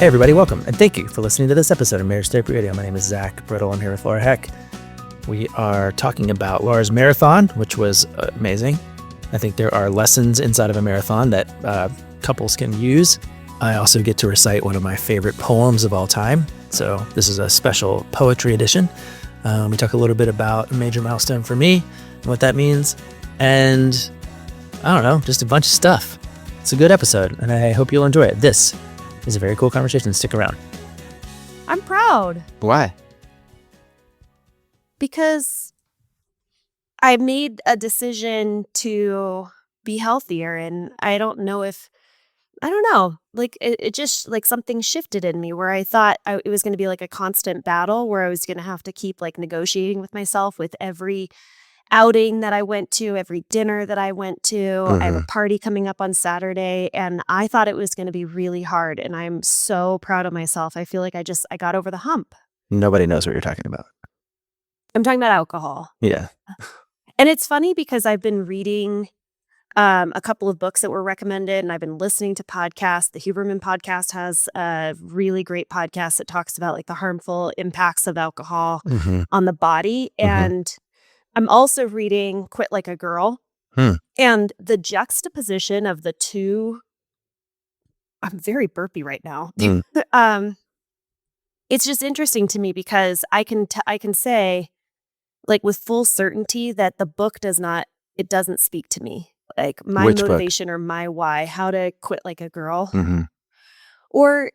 Hey everybody, welcome, and thank you for listening to this episode of Marriage Therapy Radio. My name is Zach Brittle. I'm here with Laura Heck. We are talking about Laura's marathon, which was amazing. I think there are lessons inside of a marathon that couples can use. I also get to recite one of my favorite poems of all time. So this is a special poetry edition. We talk a little bit about a major milestone for me and what that means. And I don't know, just a bunch of stuff. It's a good episode, and I hope you'll enjoy it. This is a very cool conversation. Stick around. I'm proud. Why? Because I made a decision to be healthier, and I don't know, like it just like something shifted in me where I thought it was going to be like a constant battle where I was going to have to keep like negotiating with myself with every outing that I went to, every dinner that I went to. Mm-hmm. I have a party coming up on Saturday, and I thought it was going to be really hard, and I'm so proud of myself. I feel like I got over the hump. Nobody knows what you're talking about. I'm talking about alcohol. Yeah. And it's funny because I've been reading a couple of books that were recommended, and I've been listening to podcasts. The Huberman podcast has a really great podcast that talks about like the harmful impacts of alcohol on the body. And I'm also reading Quit Like a Girl. And the juxtaposition of the two, I'm very burpy right now. It's just interesting to me because I can say like with full certainty that the book doesn't speak to me. Like my Which motivation or my why, how to quit like a girl. Or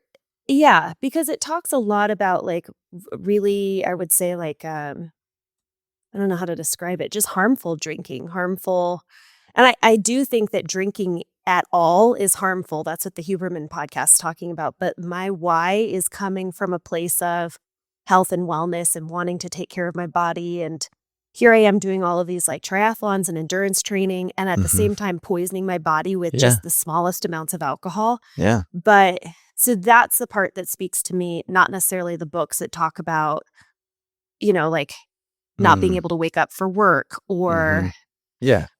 Yeah, because it talks a lot about like really, I would say like, I don't know how to describe it, just harmful drinking, harmful. And I do think that drinking at all is harmful. That's what the Huberman podcast is talking about. But my why is coming from a place of health and wellness and wanting to take care of my body. And here I am doing all of these like triathlons and endurance training, and at the same time poisoning my body with just the smallest amounts of alcohol. Yeah. But so that's the part that speaks to me, not necessarily the books that talk about, like not being able to wake up for work or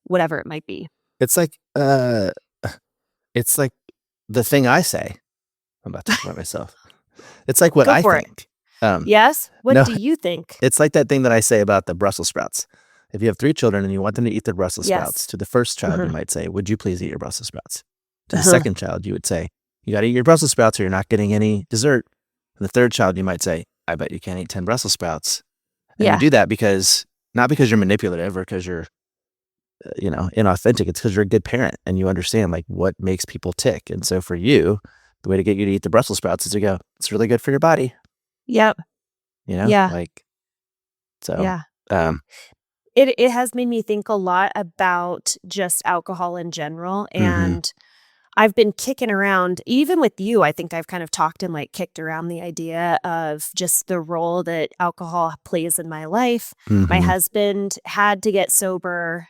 whatever it might be. It's like the thing I say. I'm about to talk about myself. It's like what Go I for think. Yes? What no, do you think? It's like that thing that I say about the Brussels sprouts. If you have 3 children and you want them to eat their Brussels sprouts, to the first child, you might say, would you please eat your Brussels sprouts? To the second child, you would say, you got to eat your Brussels sprouts or you're not getting any dessert. And the third child, you might say, I bet you can't eat 10 Brussels sprouts. And you do that not because you're manipulative or because you're, inauthentic. It's because you're a good parent and you understand like what makes people tick. And so for you, the way to get you to eat the Brussels sprouts is to go, it's really good for your body. Yep. Yeah. It has made me think a lot about just alcohol in general. And I've been kicking around, even with you, I think I've kind of talked and like kicked around the idea of just the role that alcohol plays in my life. My husband had to get sober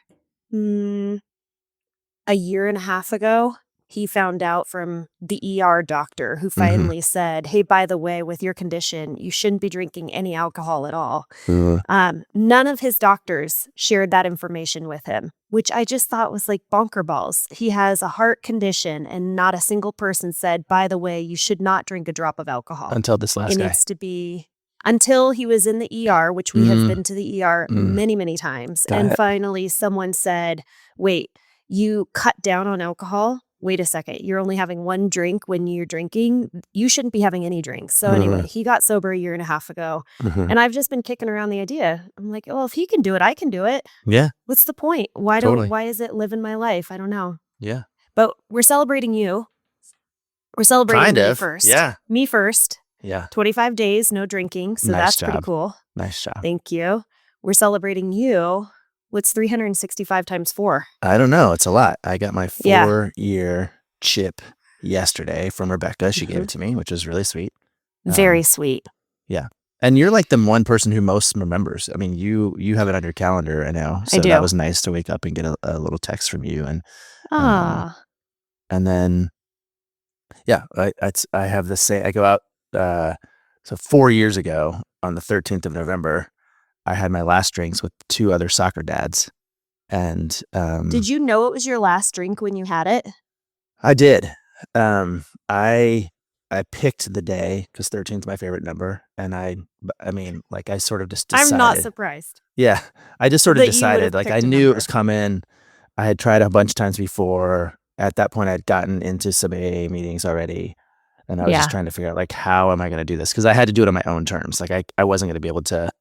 a year and a half ago. He found out from the ER doctor who finally said, hey, by the way, with your condition, you shouldn't be drinking any alcohol at all. None of his doctors shared that information with him, which I just thought was like bonker balls. He has a heart condition and not a single person said, by the way, you should not drink a drop of alcohol. Until this last guy. It needs to be until he was in the ER, which we have been to the ER many, many times. And finally someone said, wait, you cut down on alcohol? Wait a second, you're only having 1 drink when you're drinking. You shouldn't be having any drinks. So anyway, he got sober a year and a half ago. And I've just been kicking around the idea. I'm like, well, if he can do it, I can do it. Yeah. What's the point? Why is it living my life? I don't know. Yeah. But we're celebrating you. We're celebrating me first. Yeah. Me first. Yeah. 25 days, no drinking. So Nice that's job. pretty cool. Nice job. Thank you. We're celebrating you. What's 365 times 4? I don't know. It's a lot. I got my 4-year chip yesterday from Rebecca. She gave it to me, which was really sweet. Very sweet. Yeah. And you're like the one person who most remembers. I mean, you have it on your calendar, I know. So I do. That was nice to wake up and get a little text from you. And and then, I have this say, I go out, so 4 years ago on the 13th of November, I had my last drinks with 2 other soccer dads. And did you know it was your last drink when you had it? I did. I I picked the day because 13 is my favorite number, and I mean, like I sort of just I'm not decided. surprised Yeah, I just sort of that you would decided. have Like I picked a knew it number. was coming. I had tried a bunch of times before. At that point, I'd gotten into some AA meetings already, and I was just Yeah. trying to figure out like how am I going to do this because I had to do it on my own terms. Like I wasn't going to be able to.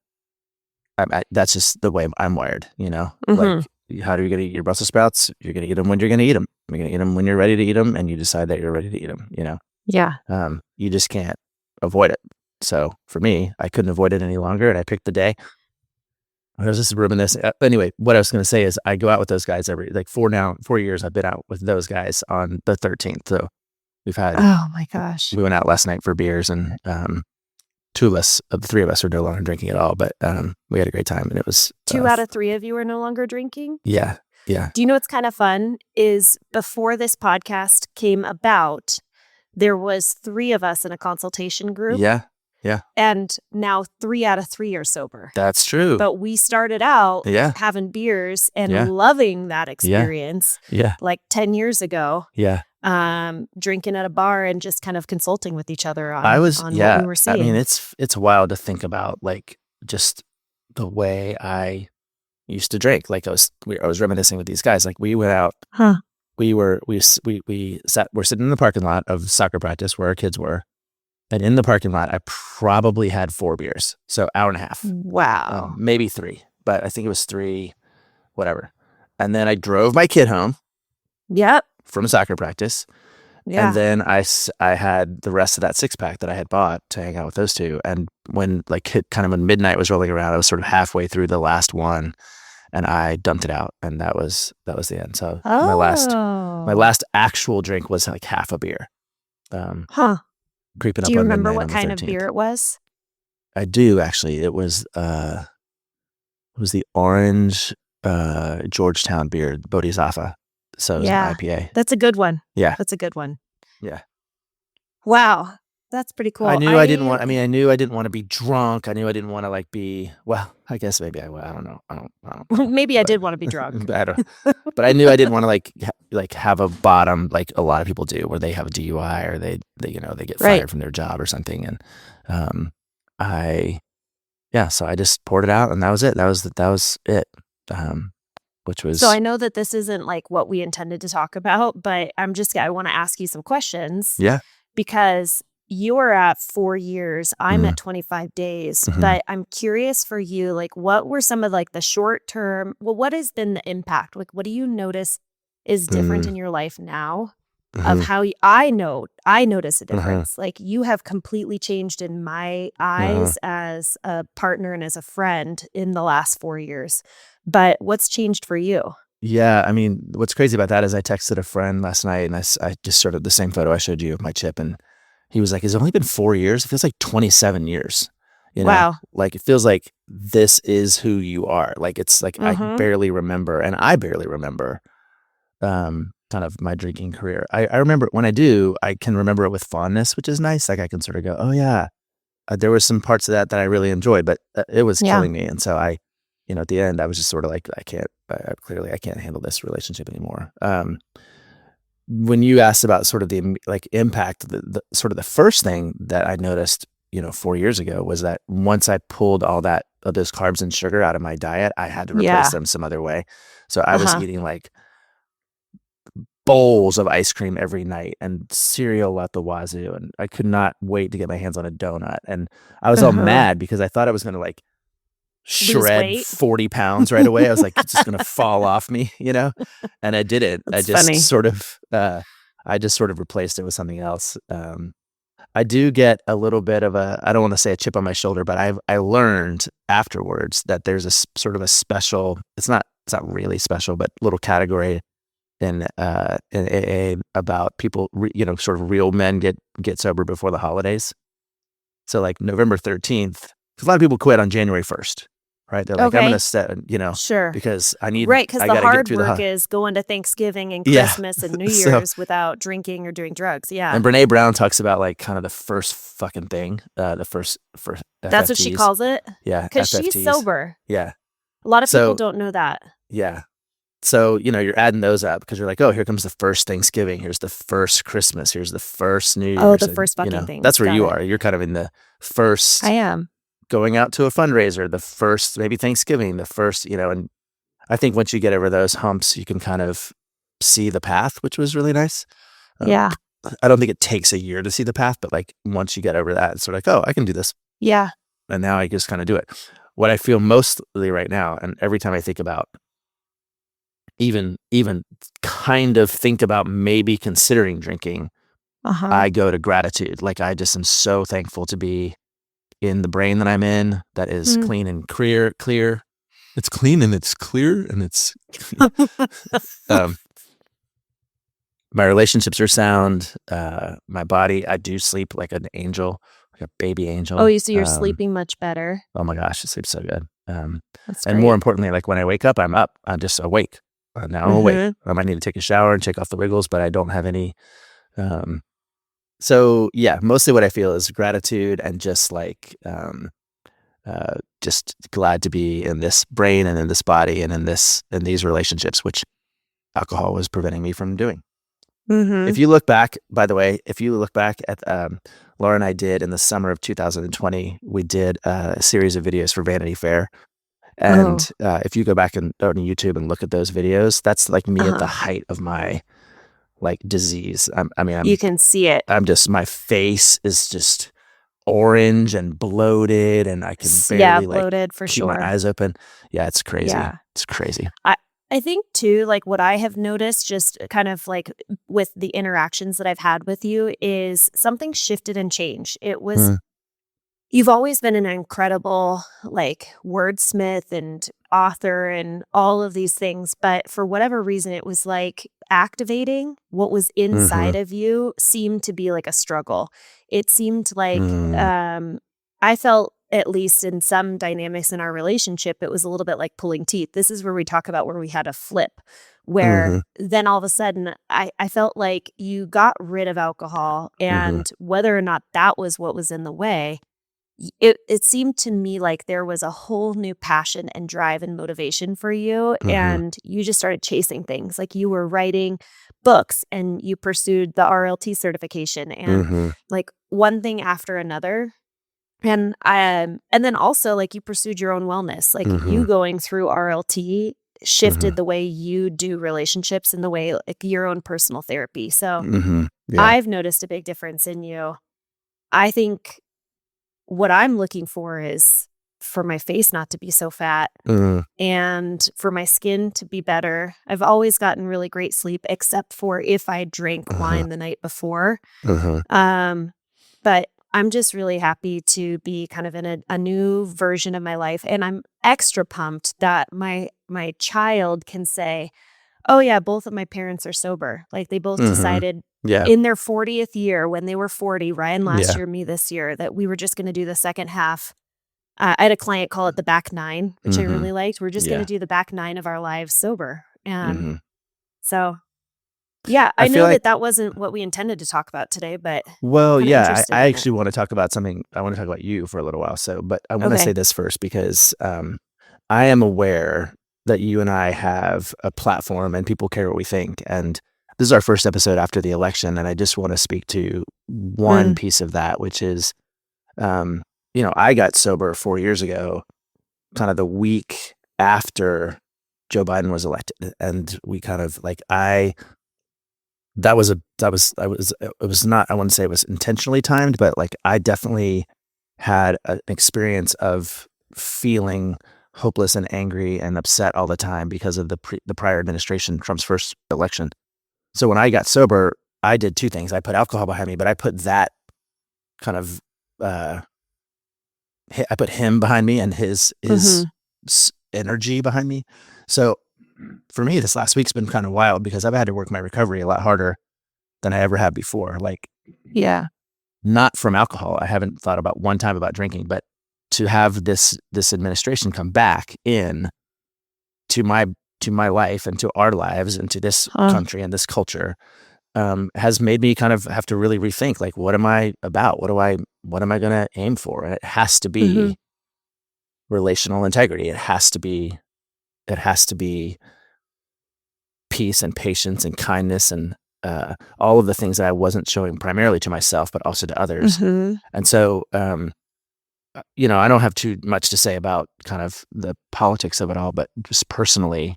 That's just the way I'm wired, you know. Like how are you going to eat your Brussels sprouts? You're going to eat them when you're going to eat them. You're going to eat them when you're ready to eat them, and you decide that you're ready to eat them. You know. Yeah. You just can't avoid it. So for me, I couldn't avoid it any longer, and I picked the day. I was just reminiscing. Anyway, what I was going to say is I go out with those guys every 4 years. I've been out with those guys on the 13th. So we've had. Oh my gosh. We went out last night for beers, and two of us, the three of us, are no longer drinking at all. But we had a great time, and it was 2 out of 3 of you are no longer drinking? Yeah. Yeah. Do you know what's kind of fun is before this podcast came about, there was 3 of us in a consultation group. Yeah. Yeah. And now 3 out of 3 are sober. That's true. But we started out Yeah. having beers and Yeah. loving that experience. Yeah. Like 10 years ago. Yeah. Drinking at a bar and just kind of consulting with each other on, what we were seeing. I mean, it's wild to think about, like, just the way I used to drink. Like I was reminiscing with these guys. Like we went out. We're sitting in the parking lot of soccer practice where our kids were, and in the parking lot, I probably had 4 beers, so hour and a half. Wow. Maybe 3, but I think it was 3, whatever. And then I drove my kid home. Yep. From soccer practice. Yeah. And then I had the rest of that 6-pack that I had bought to hang out with those two. And when when midnight was rolling around, I was sort of halfway through the last one, and I dumped it out, and that was the end. So my last actual drink was like half a beer. Creeping up on midnight. Do you remember what on the kind 13th. of beer it was? I do actually. It was the orange Georgetown beer, Bodhisattva. So it was an IPA. That's a good one. Yeah. That's a good one. Yeah. Wow. That's pretty cool. I knew I didn't want to be drunk. I knew I didn't want to be, well, I guess maybe I don't know. I don't maybe I did want to be drunk. But I knew I didn't want to have a bottom like a lot of people do, where they have a DUI or they get fired from their job or something. And so I just poured it out, and that was it. That was it. Which was... So I know that this isn't like what we intended to talk about, but I want to ask you some questions. Yeah. Because you're at 4 years, I'm at 25 days, but I'm curious for you, like what were some of like the short term, what has been the impact? Like what do you notice is different in your life now of how I notice a difference. Like you have completely changed in my eyes as a partner and as a friend in the last 4 years. But what's changed for you? Yeah, I mean, what's crazy about that is I texted a friend last night, and I just sort of the same photo I showed you of my chip, and he was like, "It's only been 4 years. It feels like 27 years." You know? Wow. Like it feels like this is who you are. Like it's like I barely remember, and I barely remember kind of my drinking career. I remember when I do, I can remember it with fondness, which is nice. Like I can sort of go, "Oh yeah, there was some parts of that I really enjoyed," but it was killing me, and so at the end, I was just sort of like, I can't handle this relationship anymore. When you asked about sort of the impact, the sort of the first thing that I noticed, 4 years ago was that once I pulled all those carbs and sugar out of my diet, I had to replace them some other way. So I was eating like bowls of ice cream every night and cereal at the wazoo, and I could not wait to get my hands on a donut. And I was all mad because I thought I was going to shred 40 pounds right away. I was like, it's just gonna fall off me, and I didn't. I just sort of replaced it with something else. I do get a little bit of I don't want to say a chip on my shoulder, but I learned afterwards that there's a sort of a special, it's not really special, but little category in AA about people, sort of real men get sober before the holidays. So like November 13th, because a lot of people quit on January 1st. Right, they're like, I'm gonna set, sure, because I need, because the hard work is going to Thanksgiving and Christmas and New Year's without drinking or doing drugs. Yeah, and Brene Brown talks about like kind of the first fucking thing, the first FFTs. That's what she calls it. Yeah, because she's sober. Yeah, a lot of people don't know that. Yeah, So, you're adding those up because you're like, oh, here comes the first Thanksgiving. Here's the first Christmas. Here's the first New Oh, Year's. the And, first fucking things. that's where Got you it. are. You're kind of in the I first am. going out to a fundraiser, the first maybe Thanksgiving, the first, and I think once you get over those humps, you can kind of see the path, which was really nice. Um, Yeah. I don't think it takes a year to see the path, but like once you get over that, it's sort of like, oh, I can do this. Yeah. And now I just kind of do it. What I feel mostly right now, and every time I think about even kind of think about maybe considering drinking, Uh-huh. I go to gratitude. Like I just am so thankful to be in the brain that I'm in that is Mm. clean and clear. It's clean and it's clear and it's my relationships are sound. My body, I do sleep like an angel, like a baby angel. Oh, you see, you're sleeping much better. Oh my gosh, it sleeps so good. That's And more great. importantly, like when I wake up, I'm up. I'm just awake. Now I'm awake. I might need to take a shower and take off the wiggles, but I don't have any. So yeah, mostly what I feel is gratitude and just like just glad to be in this brain and in this body and in these relationships, which alcohol was preventing me from doing. Mm-hmm. If you look back, by the way, if you look back at Laura and I did in the summer of 2020, we did a series of videos for Vanity Fair. And if you go back and on YouTube and look at those videos, that's like me at the height of my like disease. You can see it. I'm just, my face is just orange and bloated and I can barely like bloated for keep sure. my eyes open. Yeah, it's crazy. Yeah. It's crazy. I think too, like what I have noticed just kind of like with the interactions that I've had with you is something shifted and changed. It was You've always been an incredible like wordsmith and author and all of these things, but for whatever reason it was like activating what was inside of you seemed to be like a struggle. It seemed like I felt at least in some dynamics in our relationship it was a little bit like pulling teeth. This is where we talk about where we had a flip where then all of a sudden I felt like you got rid of alcohol and whether or not that was what was in the way, it seemed to me like there was a whole new passion and drive and motivation for you, and you just started chasing things. Like you were writing books and you pursued the RLT certification and like one thing after another. And then also like you pursued your own wellness. Like you going through RLT shifted the way you do relationships and the way like your own personal therapy. So Yeah. I've noticed a big difference in you. I think what I'm looking for is for my face not to be so fat and for my skin to be better. I've always gotten really great sleep, except for if I drank wine the night before. But I'm just really happy to be kind of in a new version of my life. And I'm extra pumped that my child can say, oh yeah, both of my parents are sober. Like they both decided in their 40th year when they were 40, Ryan last year, me this year, that we were just going to do the second half. I had a client call it the back nine, which I really liked. We're just going to do the back nine of our lives sober. And so, yeah, I know like, that wasn't what we intended to talk about today, but well, yeah, I actually want to talk about something. I want to talk about you for a little while. So, but I want to say this first because I am aware that you and I have a platform and people care what we think. And this is our first episode after the election. And I just want to speak to one piece of that, which is, I got sober 4 years ago, kind of the week after Joe Biden was elected. And we kind of like, it was not, I wouldn't say it was intentionally timed, but like I definitely had an experience of feeling hopeless and angry and upset all the time because of the prior administration, Trump's first election. So when I got sober, I did two things. I put alcohol behind me, but I put that kind of, I put him behind me and his energy behind me. So for me, this last week's been kind of wild because I've had to work my recovery a lot harder than I ever have before. Like, not from alcohol. I haven't thought about one time about drinking, but to have this administration come back in to my life and to our lives and to this country and this culture has made me kind of have to really rethink, like, what am I about? What am I going to aim for? And it has to be relational integrity. It has to be peace and patience and kindness and all of the things that I wasn't showing primarily to myself, but also to others. Mm-hmm. And so, I don't have too much to say about kind of the politics of it all, but just personally,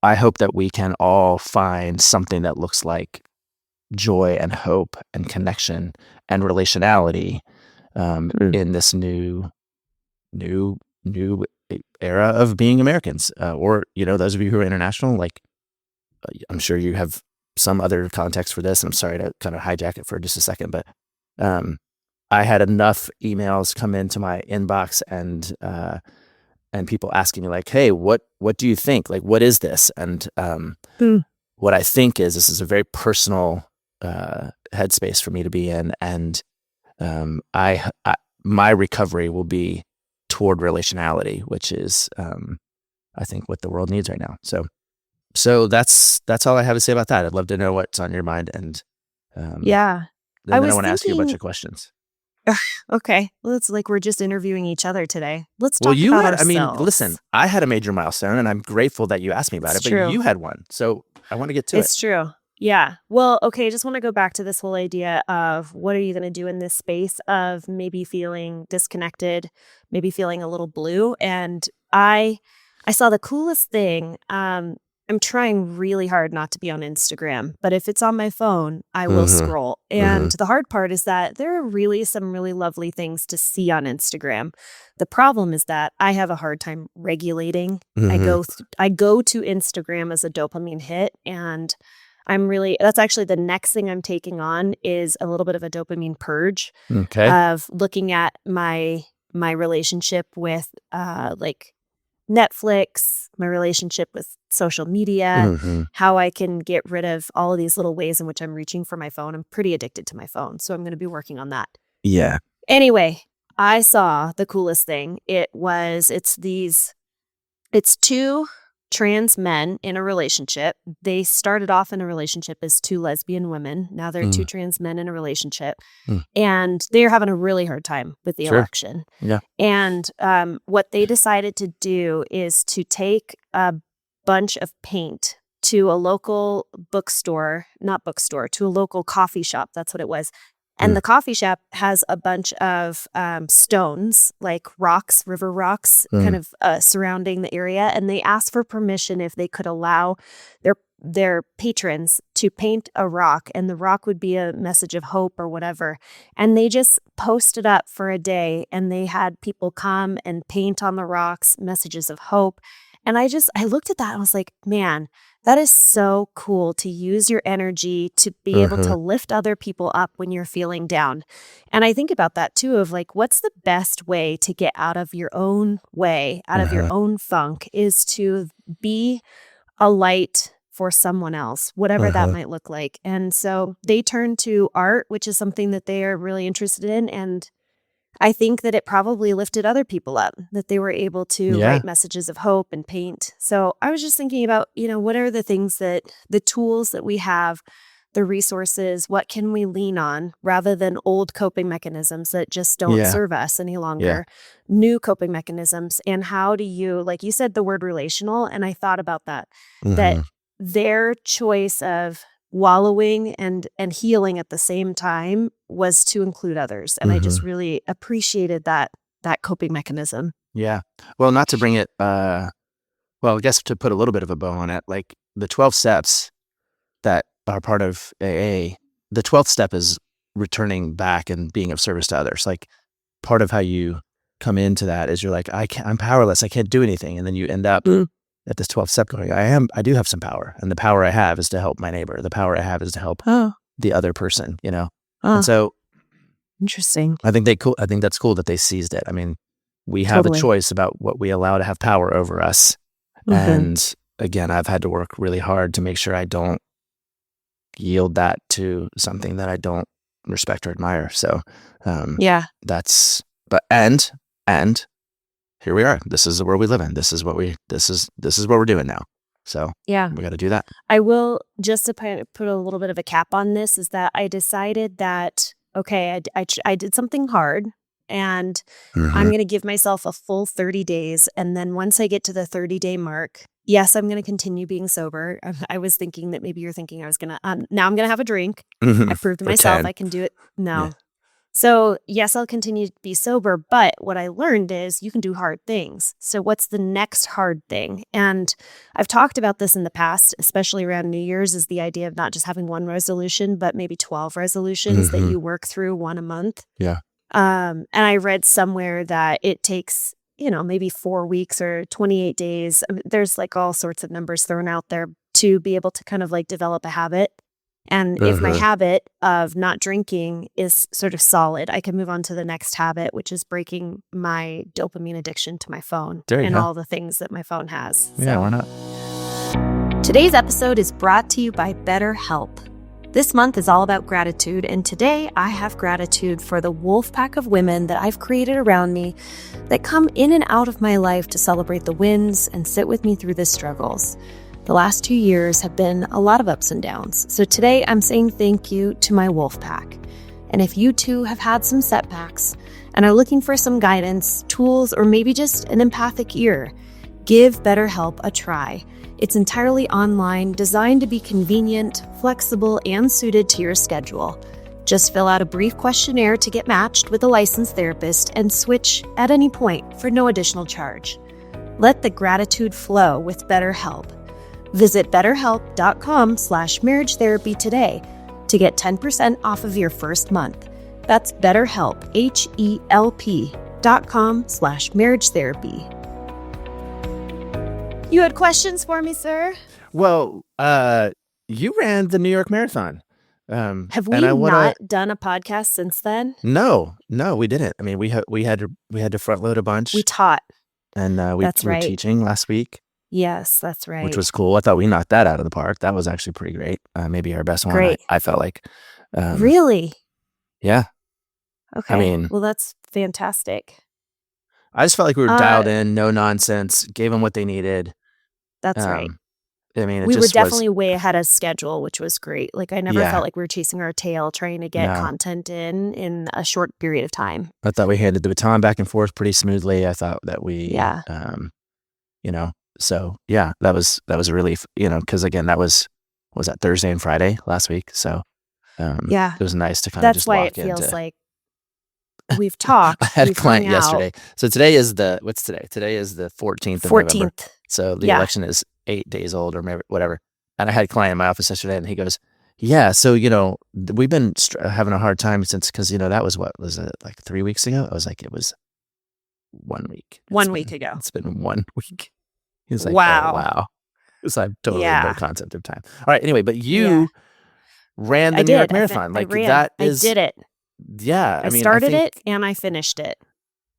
I hope that we can all find something that looks like joy and hope and connection and relationality in this new era of being Americans. Or those of you who are international, like I'm sure you have some other context for this. I'm sorry to kind of hijack it for just a second, but I had enough emails come into my inbox and people asking me like, "Hey, what do you think? Like, what is this?" And what I think is this is a very personal headspace for me to be in, and I my recovery will be toward relationality, which is I think what the world needs right now. So that's all I have to say about that. I'd love to know what's on your mind, and Yeah. then I want to ask you a bunch of questions. Okay. Well, it's like we're just interviewing each other today. Let's Well, talk you about had, ourselves. listen, I had a major milestone and I'm grateful that you asked me about It's it, but true. you had one. So I want to get to it. It's true. Yeah. Well, okay. I just want to go back to this whole idea of what are you going to do in this space of maybe feeling disconnected, maybe feeling a little blue. And I saw the coolest thing. I'm trying really hard not to be on Instagram, but if it's on my phone, I will scroll. And the hard part is that there are really some really lovely things to see on Instagram. The problem is that I have a hard time regulating. I go to Instagram as a dopamine hit, and that's actually the next thing I'm taking on is a little bit of a dopamine purge of looking at my relationship with like Netflix, my relationship with social media, how I can get rid of all of these little ways in which I'm reaching for my phone. I'm pretty addicted to my phone, so I'm going to be working on that. Yeah. Anyway, I saw the coolest thing. It's two trans men in a relationship. They started off in a relationship as two lesbian women. Now they're two trans men in a relationship. And they're having a really hard time with the election. Yeah. And what they decided to do is to take a bunch of paint to a local to a local coffee shop. That's what it was. And the coffee shop has a bunch of stones, like rocks, river rocks, kind of surrounding the area. And they asked for permission if they could allow their patrons to paint a rock, and the rock would be a message of hope or whatever. And they just posted up for a day, and they had people come and paint on the rocks messages of hope. And I looked at that and I was like, man, that is so cool to use your energy to be able to lift other people up when you're feeling down. And I think about that too, of like, what's the best way to get out of your own way, out of your own funk, is to be a light for someone else, whatever that might look like. And so they turned to art, which is something that they are really interested in. And I think that it probably lifted other people up, that they were able to write messages of hope and paint. So I was just thinking about, what are the things the tools that we have, the resources, what can we lean on rather than old coping mechanisms that just don't serve us any longer, new coping mechanisms. And how do you, like you said, the word relational, and I thought about that their choice of wallowing and healing at the same time was to include others. And I just really appreciated that coping mechanism. Yeah. Well, not to bring it, I guess to put a little bit of a bow on it, like the 12 steps that are part of AA, the 12th step is returning back and being of service to others. Like part of how you come into that is you're like, I'm powerless. I can't do anything. And then you end up at this 12th step going, I do have some power. And the power I have is to help my neighbor. The power I have is to help the other person, And so interesting. I think that's cool that they seized it. I mean, we have a choice about what we allow to have power over us. And again, I've had to work really hard to make sure I don't yield that to something that I don't respect or admire. So, and here we are. This is the world we live in. This is what we're doing now. So we got to do that. I will, just to put a little bit of a cap on this, is that I decided that, okay, I did something hard and I'm going to give myself a full 30 days. And then once I get to the 30-day mark, yes, I'm going to continue being sober. I was thinking that maybe you're thinking I was going to, now I'm going to have a drink. I proved to myself I can do it. No. Yeah. So yes, I'll continue to be sober, but what I learned is you can do hard things. So what's the next hard thing? And I've talked about this in the past, especially around New Year's, is the idea of not just having one resolution, but maybe 12 resolutions that you work through one a month. Yeah. And I read somewhere that it takes, maybe 4 weeks or 28 days. I mean, there's like all sorts of numbers thrown out there to be able to kind of like develop a habit. And if my habit of not drinking is sort of solid, I can move on to the next habit, which is breaking my dopamine addiction to my phone and all the things that my phone has. Yeah, why not? Today's episode is brought to you by BetterHelp. This month is all about gratitude, and today I have gratitude for the wolf pack of women that I've created around me that come in and out of my life to celebrate the wins and sit with me through the struggles. The last 2 years have been a lot of ups and downs, so today I'm saying thank you to my wolf pack. And if you too have had some setbacks and are looking for some guidance, tools, or maybe just an empathic ear, give BetterHelp a try. It's entirely online, designed to be convenient, flexible, and suited to your schedule. Just fill out a brief questionnaire to get matched with a licensed therapist and switch at any point for no additional charge. Let the gratitude flow with BetterHelp. Visit betterhelp.com/marriagetherapy today to get 10% off of your first month. That's BetterHelp, HELP.com/marriagetherapy. You had questions for me, sir? Well, you ran the New York Marathon. Have we not done a podcast since then? No, we didn't. I mean, we had to front load a bunch. We taught. And we were teaching last week. Yes, that's right. Which was cool. I thought we knocked that out of the park. That was actually pretty great. Maybe our best one. Great. I felt like. Really? Yeah. Okay. I mean, well, that's fantastic. I just felt like we were dialed in, no nonsense, gave them what they needed. That's right. I mean, we were definitely way ahead of schedule, which was great. Like, I never felt like we were chasing our tail trying to get content in a short period of time. I thought we handed the baton back and forth pretty smoothly. I thought that we, so yeah, that was a relief, because again, was that Thursday and Friday last week. So it was nice to kind of just walk into. That's why it feels like we've talked. I had a client yesterday. So today is what's today? Today is the 14th of November. So the election is 8 days old or maybe whatever. And I had a client in my office yesterday and he goes, yeah, so, we've been having a hard time since, because, that was what was it, like 3 weeks ago? I was like, it was 1 week. 1 week ago. It's been 1 week. He was like, wow. Oh, wow. So I have totally no concept of time. All right. Anyway, but you ran the New York Marathon. I did it. Yeah. I started it and I finished it.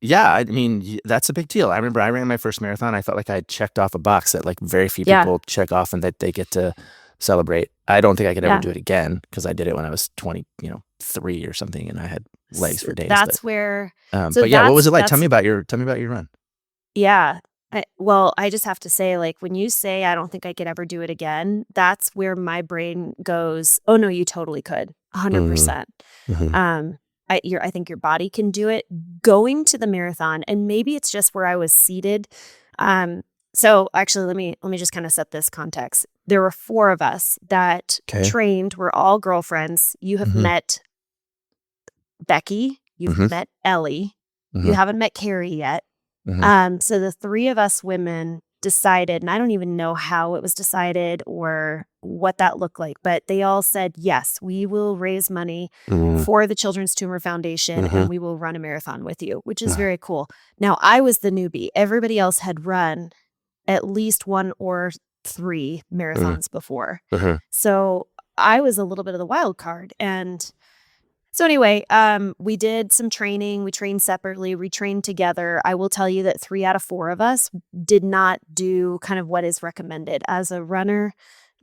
Yeah, I mean, that's a big deal. I remember I ran my first marathon. I felt like I had checked off a box that like very few people check off and that they get to celebrate. I don't think I could ever do it again because I did it when I was 23 or something and I had legs for days. That's where. But yeah, what was it like? Tell me about your run. Yeah. I just have to say, like, when you say I don't think I could ever do it again, that's where my brain goes, oh, no, you totally could. 100%. I think your body can do it. Going to the marathon, and maybe it's just where I was seated. So actually, let me just kind of set this context. There were 4 of us that trained. We're all girlfriends. You have met Becky. You've met Ellie. You haven't met Carrie yet. So the 3 of us women decided, and I don't even know how it was decided or what that looked like, but they all said, yes, we will raise money for the Children's Tumor Foundation and we will run a marathon with you, which is very cool. Now, I was the newbie. Everybody else had run at least 1 or 3 marathons before. So I was a little bit of the wild card. And so anyway, we did some training. We trained separately. We trained together. I will tell you that 3 out of 4 of us did not do kind of what is recommended. As a runner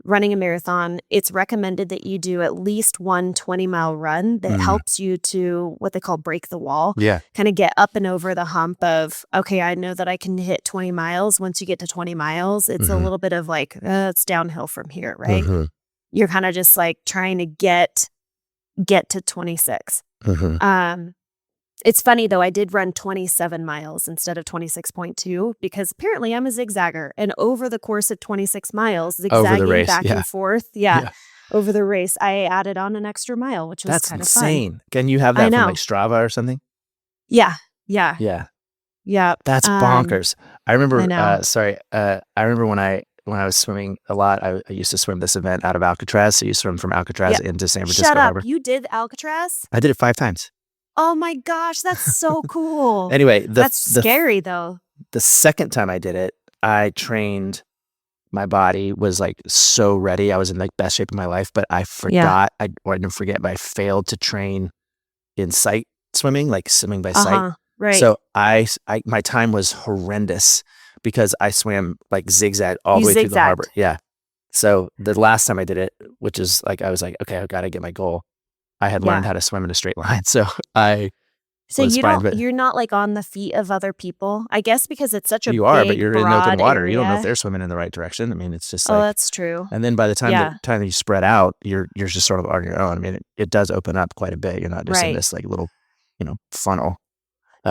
running a marathon, it's recommended that you do at least one 20-mile run that helps you to what they call break the wall. Yeah. Kind of get up and over the hump of, okay, I know that I can hit 20 miles. Once you get to 20 miles, it's a little bit of like, it's downhill from here, right? You're kind of just like trying to get to 26. It's funny though, I did run 27 miles instead of 26.2 because apparently I'm a zigzagger. And over the course of 26 miles, Over the zigzagging race, back yeah. and forth, Yeah. over the race, I added on an extra mile, which was That's kind of fun. insane. Can you have I that from know. like Strava or something? Yeah. Yeah. Yeah. That's bonkers. I remember, I know. I remember when I was swimming a lot, I used to swim this event out of Alcatraz. So you swim from Alcatraz Yeah. into San Shut Francisco up. Harbor. You did Alcatraz? I did it 5 times. Oh my gosh, that's so cool. Anyway, That's scary though. the second time I did it, I trained, my body was like so ready. I was in like best shape of my life, but I forgot, I didn't forget, but I failed to train in sight swimming, like swimming by sight. Right. So my time was horrendous because I swam like zigzag all the way through the harbor. Yeah. So the last time I did it, which is like, I was like, okay, I've got to get my goal. I had learned how to swim in a straight line. So So was fine, but you're not like on the feet of other people, I guess, because it's such a you are, but big, you're in open broad water. You don't know if area. they're swimming in the right direction. I mean, it's just Oh, like, that's true. and then by the time Yeah. that you spread out, you're just sort of on your own. I mean, it does open up quite a bit. You're not just in Right. this like little, funnel.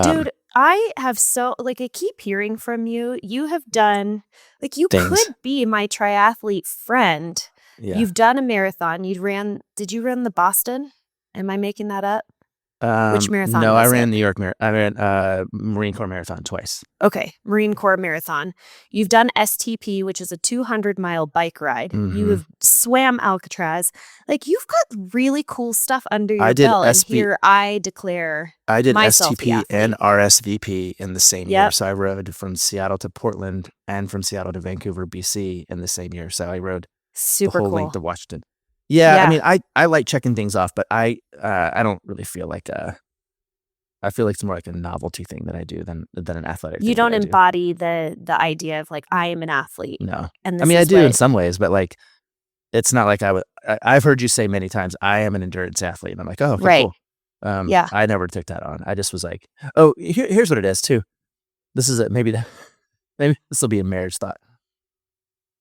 Dude, I have I keep hearing from you. You have done, like, you Things. could be my triathlete friend. Yeah. You've done a marathon. Did you run the Boston? Am I making that up? Which marathon No, was I ran it? New York I ran Marine Corps Marathon twice. Okay, Marine Corps Marathon. You've done STP, which is a 200-mile bike ride. You have swam Alcatraz. Like, you've got really cool stuff under your belt. And here I declare I did myself STP and RSVP in the same year. Yep. So I rode from Seattle to Portland and from Seattle to Vancouver, BC in the same year. So I rode Super the whole cool. length of Washington. Yeah, I mean, I like checking things off, but I don't really feel like I feel like it's more like a novelty thing that I do than an athletic thing. You don't that I do. embody the idea of like, I am an athlete. No. And I mean, I do in some ways, but like, it's not like I've heard you say many times, I am an endurance athlete. And I'm like, oh, okay, cool. I never took that on. I just was like, oh, here's what it is too. This is maybe this will be a marriage thought.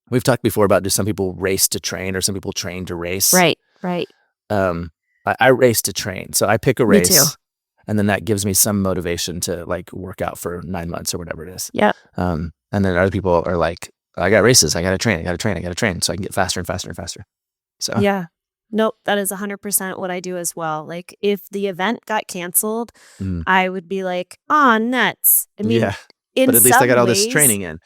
We've talked before about, do some people race to train or some people train to race? Right. I race to train. So I pick a race. Me too. And then that gives me some motivation to like work out for 9 months or whatever it is. Yeah. And then other people are like, I got races. I got to train. So I can get faster and faster and faster. So yeah. Nope. That is 100% what I do as well. Like, if the event got canceled, I would be like, nuts. I mean, but at least I got all this training in.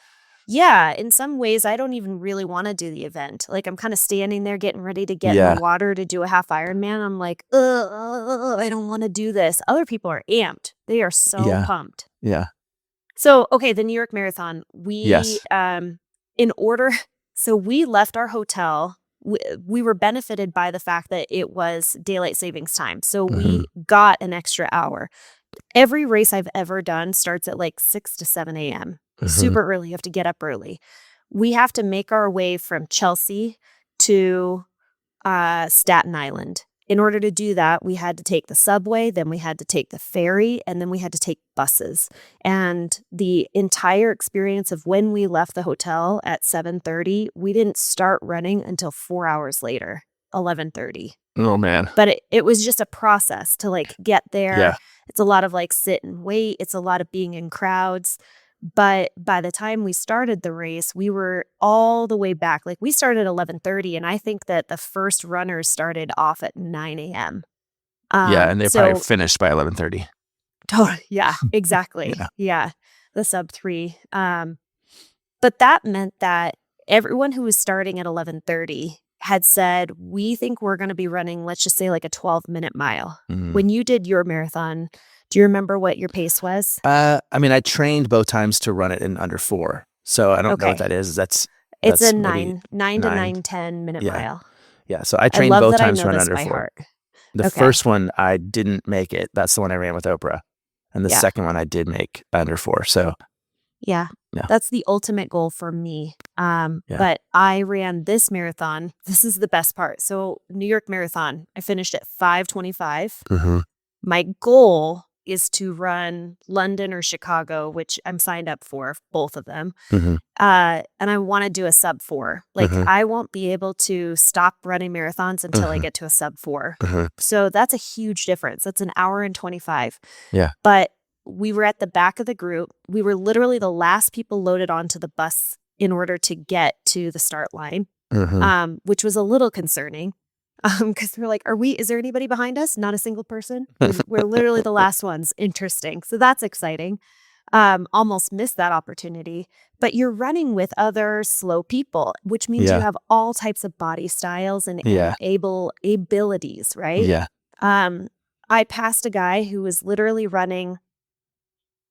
Yeah, in some ways, I don't even really want to do the event. Like, I'm kind of standing there getting ready to get in the water to do a half Ironman. I'm like, I don't want to do this. Other people are amped. They are so pumped. Yeah. So, okay, the New York Marathon. We, so we left our hotel. We were benefited by the fact that it was daylight savings time. So we got an extra hour. Every race I've ever done starts at like 6 to 7 a.m. Super early. You have to get up early. We have to make our way from Chelsea to Staten Island. In order to do that, we had to take the subway, then we had to take the ferry, and then we had to take buses. And the entire experience of when we left the hotel at 7:30, we didn't start running until 4 hours later, 11:30. Oh, man. But it was just a process to like get there. Yeah. It's a lot of like sit and wait. It's a lot of being in crowds. But by the time we started the race, we were all the way back. Like, we started at 11:30, and I think that the first runners started off at 9 a.m. And they probably finished by 11:30. Oh, yeah, exactly. Yeah, the sub 3. But that meant that everyone who was starting at 11:30 had said, we think we're going to be running, let's just say like a 12-minute mile. When you did your marathon, do you remember what your pace was? I mean, I trained both times to run it in under 4. So I don't know what that is. It's a 9 to 9:10 minute mile. Yeah. So I trained both times to run under 4. Heart. The first one I didn't make it. That's the one I ran with Oprah. And the second one I did make under 4. So yeah. That's the ultimate goal for me. But I ran this marathon. This is the best part. So New York Marathon, I finished at 5:25. My goal is to run London or Chicago, which I'm signed up for both of them. Mhm. And I want to do a sub 4. Like Mhm. I won't be able to stop running marathons until I get to a sub 4. Mhm. So that's a huge difference. That's an hour and 25. Yeah. But we were at the back of the group. We were literally the last people loaded onto the bus in order to get to the start line, which was a little concerning. Because we're like, is there anybody behind us? Not a single person. We're literally the last ones. Interesting. So that's exciting. Almost missed that opportunity. But you're running with other slow people, which means you Yeah. have all types of body styles and Yeah. abilities, right? Yeah. I passed a guy who was literally running.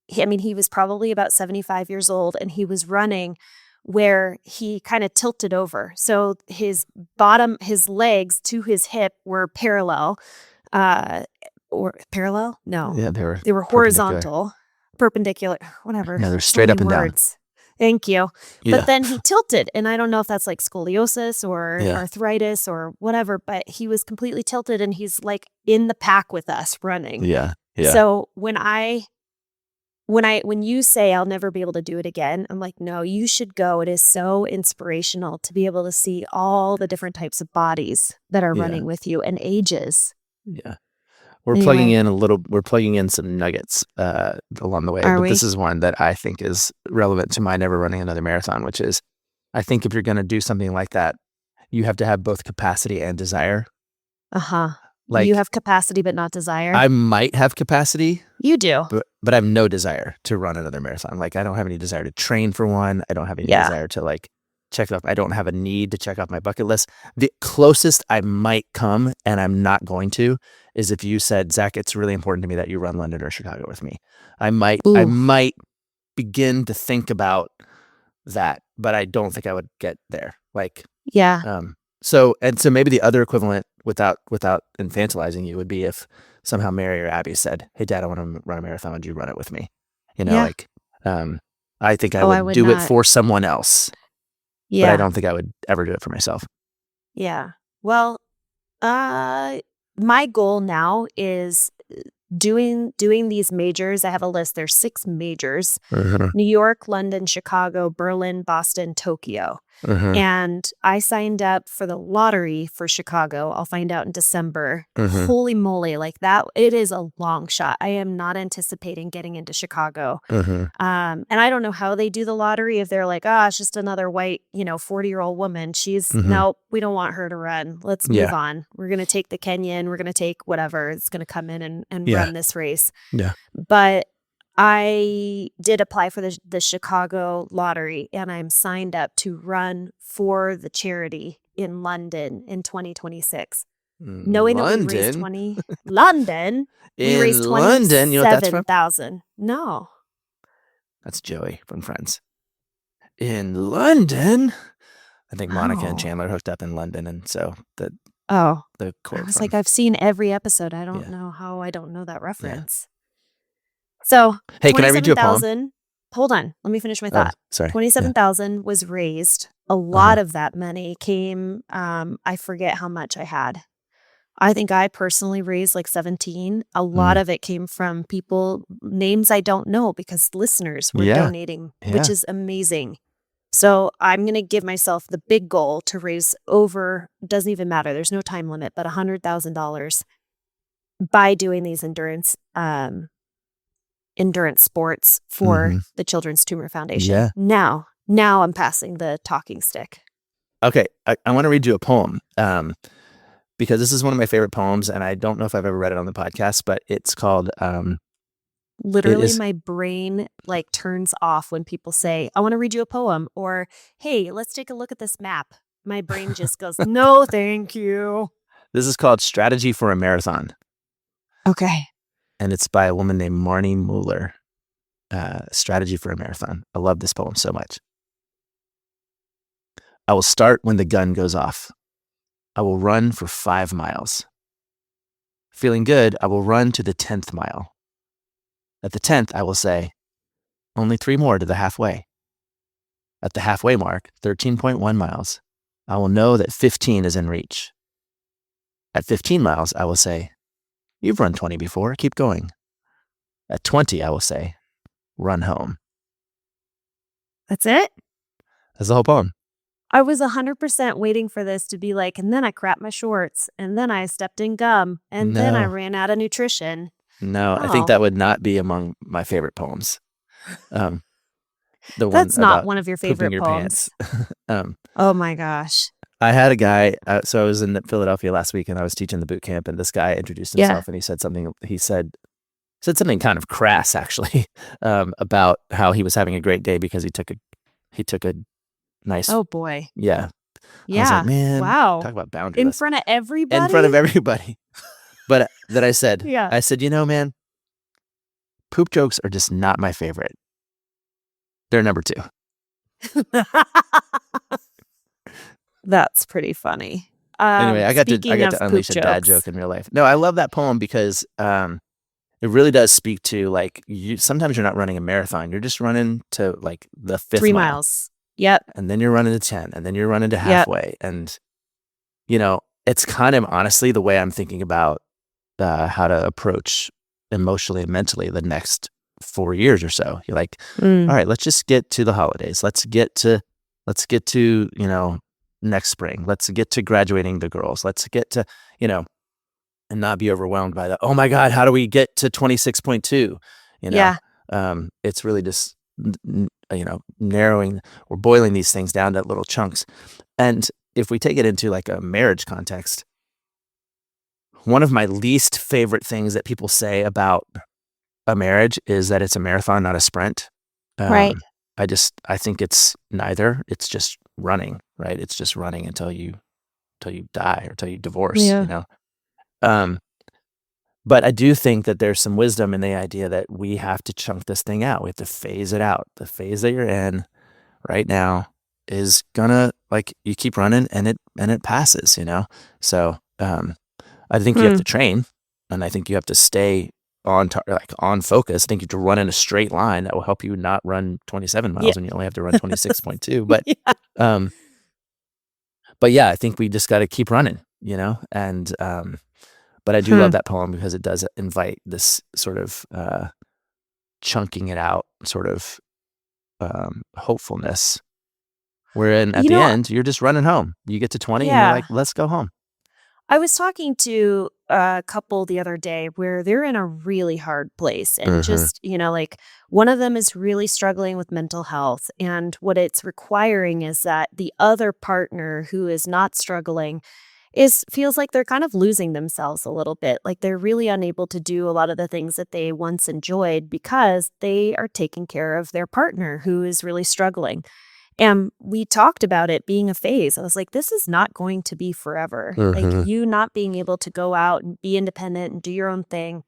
He was probably about 75 years old, and he was running where he kind of tilted over. So his legs to his hip were parallel, or parallel? No, Yeah, they were they were horizontal, perpendicular, whatever. Yeah, they're So straight many up and down. words. Thank you. Yeah. But then he tilted, and I don't know if that's like scoliosis or Yeah. arthritis or whatever, but he was completely tilted, and he's like in the pack with us running. Yeah. Yeah. So when you say I'll never be able to do it again, I'm like, no, you should go. It is so inspirational to be able to see all the different types of bodies that are running with you and ages. Yeah. We're plugging in some nuggets along the way. This is one that I think is relevant to my never running another marathon, which is I think if you're going to do something like that, you have to have both capacity and desire. Like, you have capacity but not desire? I might have capacity. You do. But I have no desire to run another marathon. Like, I don't have any desire to train for one. I don't have any desire to like check off. I don't have a need to check off my bucket list. The closest I might come, and I'm not going to, is if you said, Zach, it's really important to me that you run London or Chicago with me. I might begin to think about that, but I don't think I would get there. Like, So maybe the other equivalent, without infantilizing you, would be if somehow Mary or Abby said, "Hey, Dad, I want to run a marathon. Would you run it with me?" I think I would do it for someone else. But I don't think I would ever do it for myself. Yeah. Well, my goal now is doing these majors. I have a list. There's 6 majors: New York, London, Chicago, Berlin, Boston, Tokyo. And I signed up for the lottery for Chicago. I'll find out in December. Holy moly, like that, it is a long shot. I am not anticipating getting into Chicago. And I don't know how they do the lottery. If they're like, it's just another white, 40-year-old woman. Nope, we don't want her to run. Let's move on. We're going to take the Kenyan. We're going to take whatever. It's going to come in and run this race. Yeah. But I did apply for the Chicago lottery, and I'm signed up to run for the charity in London in 2026. Knowing that we raised London, we raised 27,000. No, that's Joey from Friends. In London, I think Monica and Chandler hooked up in London, and so the quote. I was like, I've seen every episode. I don't know how I don't know that reference. So, hey, can I read you a poem? Hold on. Let me finish my thought. Sorry. 27,000 was raised. A lot of that money came, I forget how much I had. I think I personally raised like 17. A lot of it came from people, names I don't know, because listeners were donating, which is amazing. So I'm going to give myself the big goal to raise over, doesn't even matter, there's no time limit, but $100,000 by doing these endurance sports for the Children's Tumor Foundation. Yeah. Now I'm passing the talking stick. Okay, I want to read you a poem because this is one of my favorite poems, and I don't know if I've ever read it on the podcast, but it's called... Literally, my brain like turns off when people say, I want to read you a poem, or, hey, let's take a look at this map. My brain just goes, no, thank you. This is called Strategy for a Marathon. Okay. And it's by a woman named Marnie Mueller. Strategy for a Marathon. I love this poem so much. I will start when the gun goes off. I will run for 5 miles. Feeling good, I will run to the 10th mile. At the 10th, I will say, only 3 more to the halfway. At the halfway mark, 13.1 miles, I will know that 15 is in reach. At 15 miles, I will say, you've run 20 before, keep going. At 20, I will say, run home. That's it? That's the whole poem. I was 100% waiting for this to be like, and then I crapped my shorts, and then I stepped in gum, and then I No. ran out of nutrition. No, I think Oh, that would not be among my favorite poems. The one that's not about one of your pooping favorite your poems. pants. Oh my gosh. I had a guy, so I was in Philadelphia last week and I was teaching the boot camp, and this guy introduced Yeah. himself and he said something kind of crass actually, about how he was having a great day because he took a nice, Oh boy. yeah. I was like, Yeah. man, Wow. talk about In boundaryless front of in front of everybody? everybody. But then Yeah. I said, man, poop jokes are just not my favorite. They're number 2. That's pretty funny. Anyway, I Speaking got of to poop unleash a dad jokes. joke in real life. No, I love that poem because it really does speak to, like, sometimes you're not running a marathon. You're just running to, like, the 5th 3 mile. miles. Yep. And then you're running to 10, and then you're running to Yep. halfway. And, it's kind of honestly the way I'm thinking about how to approach emotionally and mentally the next 4 years or so. You're like, all right, let's just get to the holidays. Let's get to, next spring. Let's get to graduating the girls. Let's get to, and not be overwhelmed by the, oh my God, how do we get to 26.2? Yeah. It's really just, narrowing or boiling these things down to little chunks. And if we take it into like a marriage context, one of my least favorite things that people say about a marriage is that it's a marathon, not a sprint. Right. I think it's neither. It's just running, right? It's just running until you die or until you divorce, Yeah. But I do think that there's some wisdom in the idea that we have to chunk this thing out. We have to phase it out. The phase that you're in right now is gonna, like, you keep running and it passes, So I think you have to train, and I think you have to stay on focus. I think you have to run in a straight line. That will help you not run 27 miles Yeah. and you only have to run 26.2. But Yeah. but yeah, I think we just got to keep running, and but I do love that poem because it does invite this sort of chunking it out sort of hopefulness. Wherein at the end, you're just running home. You get to 20 and you're like, let's go home. I was talking to a couple the other day where they're in a really hard place and just, like one of them is really struggling with mental health. And what it's requiring is that the other partner who is not struggling feels like they're kind of losing themselves a little bit. Like they're really unable to do a lot of the things that they once enjoyed because they are taking care of their partner who is really struggling. And we talked about it being a phase. I was like, this is not going to be forever. Like you not being able to go out and be independent and do your own thing.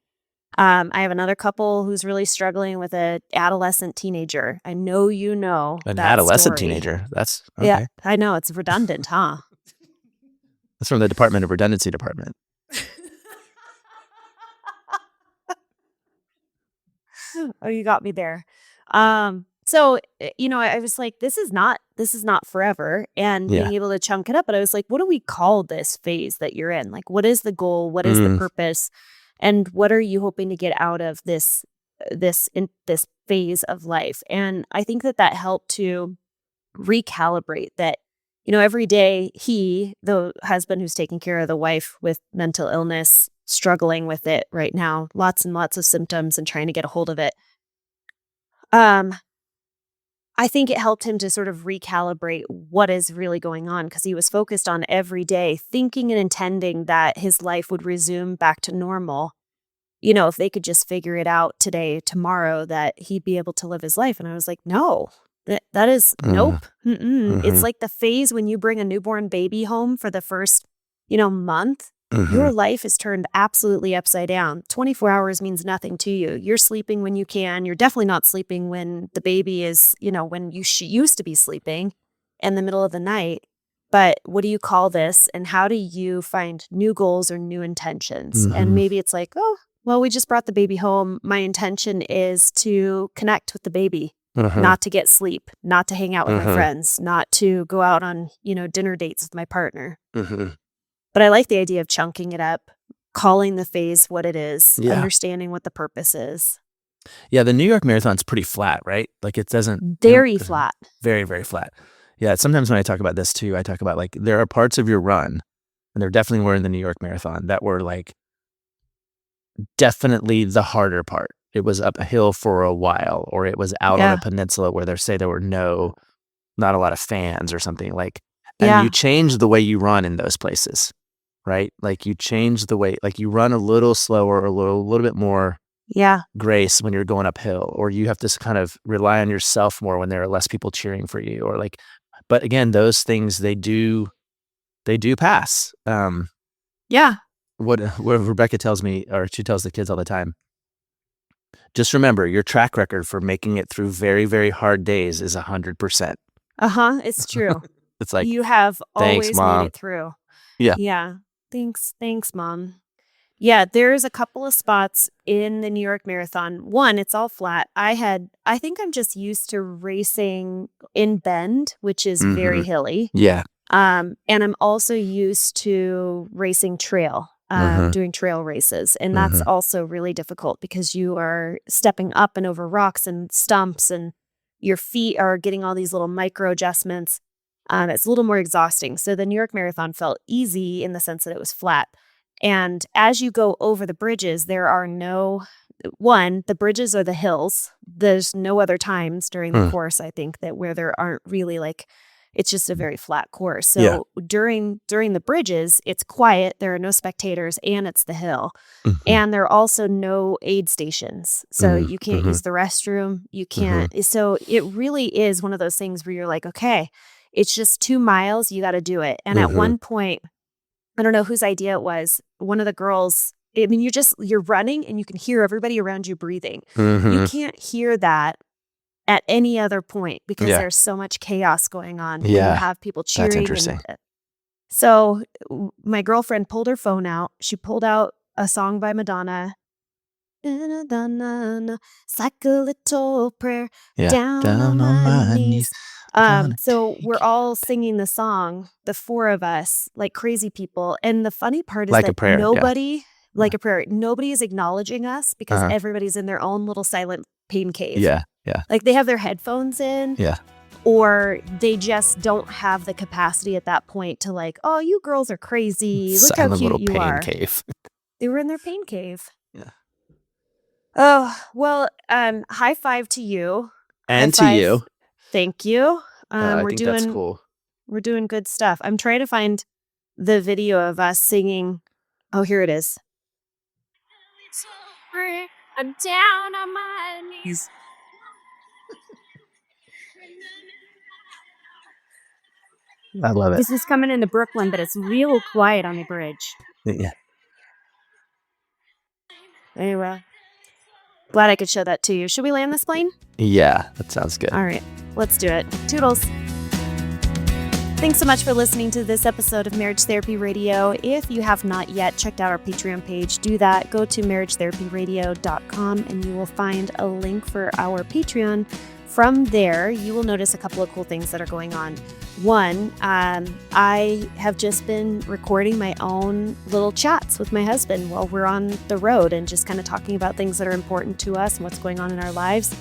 I have another couple who's really struggling with an adolescent teenager. I know An that adolescent story. teenager. That's okay. Yeah, I know. It's redundant, huh? That's from the Department of Redundancy Department. Oh, you got me there. So, I was like, this is not forever, and Yeah. being able to chunk it up. But I was like, what do we call this phase that you're in? Like, what is the goal? What is the purpose? And what are you hoping to get out of this phase of life? And I think that helped to recalibrate that, every day the husband who's taking care of the wife with mental illness, struggling with it right now, lots and lots of symptoms and trying to get a hold of it. I think it helped him to sort of recalibrate what is really going on because he was focused on every day thinking and intending that his life would resume back to normal. If they could just figure it out today, tomorrow, that he'd be able to live his life. And I was like, no, that is nope. It's like the phase when you bring a newborn baby home for the first, month. Your life is turned absolutely upside down. 24 hours means nothing to you. You're sleeping when you can. You're definitely not sleeping when the baby is, when you used to be sleeping in the middle of the night. But what do you call this? And how do you find new goals or new intentions? And maybe it's like, oh, well, we just brought the baby home. My intention is to connect with the baby, not to get sleep, not to hang out with my friends, not to go out on, dinner dates with my partner. But I like the idea of chunking it up, calling the phase what it is, understanding what the purpose is. Yeah, the New York Marathon's pretty flat, right? Like it doesn't Very flat. very, very flat. Yeah, sometimes when I talk about this too, I talk about like there are parts of your run, and there definitely were in the New York Marathon that were like definitely the harder part. It was up a hill for a while, or it was out on a Yeah. peninsula where there were not a lot of fans or something like, and Yeah. you change the way you run in those places, right? Like you change the way, like you run a little slower, or a little bit more Yeah. grace when you're going uphill, or you have to kind of rely on yourself more when there are less people cheering for you, or like, but again, those things they do pass. Yeah. What Rebecca tells me, or she tells the kids all the time, just remember your track record for making it through very, very hard days is 100%. It's true. It's like, You have thanks, always made Mom. it through. Yeah. Yeah. Thanks, Mom. Yeah, there's a couple of spots in the New York Marathon. One, it's all flat. I think I'm just used to racing in Bend, which is very hilly. Yeah. And I'm also used to racing trail, doing trail races. And that's also really difficult because you are stepping up and over rocks and stumps, and your feet are getting all these little micro adjustments. It's a little more exhausting. So the New York Marathon felt easy in the sense that it was flat. And as you go over the bridges, there are the bridges are the hills. There's no other times during the course, I think, that where there aren't really like, it's just a very flat course. So during the bridges, it's quiet. There are no spectators, and it's the hill. And there are also no aid stations. So you can't use the restroom. You can't. So it really is one of those things where you're like, okay, it's just 2 miles. You got to do it. And at one point, I don't know whose idea it was. One of the girls, I mean, you're running and you can hear everybody around you breathing. You can't hear that at any other point because there's so much chaos going on when you have people cheering. That's interesting. So my girlfriend pulled her phone out. She pulled out a song by Madonna. It's like a little prayer down on my knees. So we're all singing the song, the four of us, like crazy people. And the funny part is Like a that prayer, nobody, like a prayer, nobody is acknowledging us because everybody's in their own little silent pain cave. Yeah. Like they have their headphones in. Yeah. Or they just don't have the capacity at that point to like, oh, you girls are crazy. Look how cute you are. Cave. They were in their pain cave. Yeah. Oh, well, high five to you. And to you. Thank you. I think that's cool. We're doing good stuff. I'm trying to find the video of us singing. Oh, here it is. I'm down on my knees. I love it. This is coming into Brooklyn, but it's real quiet on the bridge. Yeah. Anyway, glad I could show that to you. Should we land this plane? Yeah, that sounds good. All right, let's do it. Toodles. Thanks so much for listening to this episode of Marriage Therapy Radio. If you have not yet checked out our Patreon page, do that. Go to marriagetherapyradio.com and you will find a link for our Patreon. From there, you will notice a couple of cool things that are going on. One, I have just been recording my own little chats with my husband while we're on the road and just kind of talking about things that are important to us and what's going on in our lives.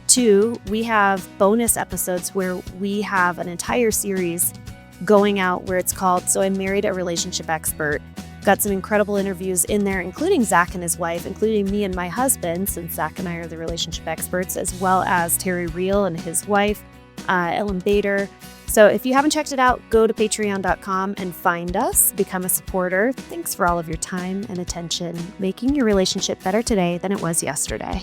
Two, we have bonus episodes where we have an entire series going out where it's called So I Married a Relationship Expert. Got some incredible interviews in there, including Zach and his wife, including me and my husband, since Zach and I are the relationship experts, as well as Terry Reel and his wife, Ellen Bader. So if you haven't checked it out, go to patreon.com and find us, become a supporter. Thanks for all of your time and attention, making your relationship better today than it was yesterday.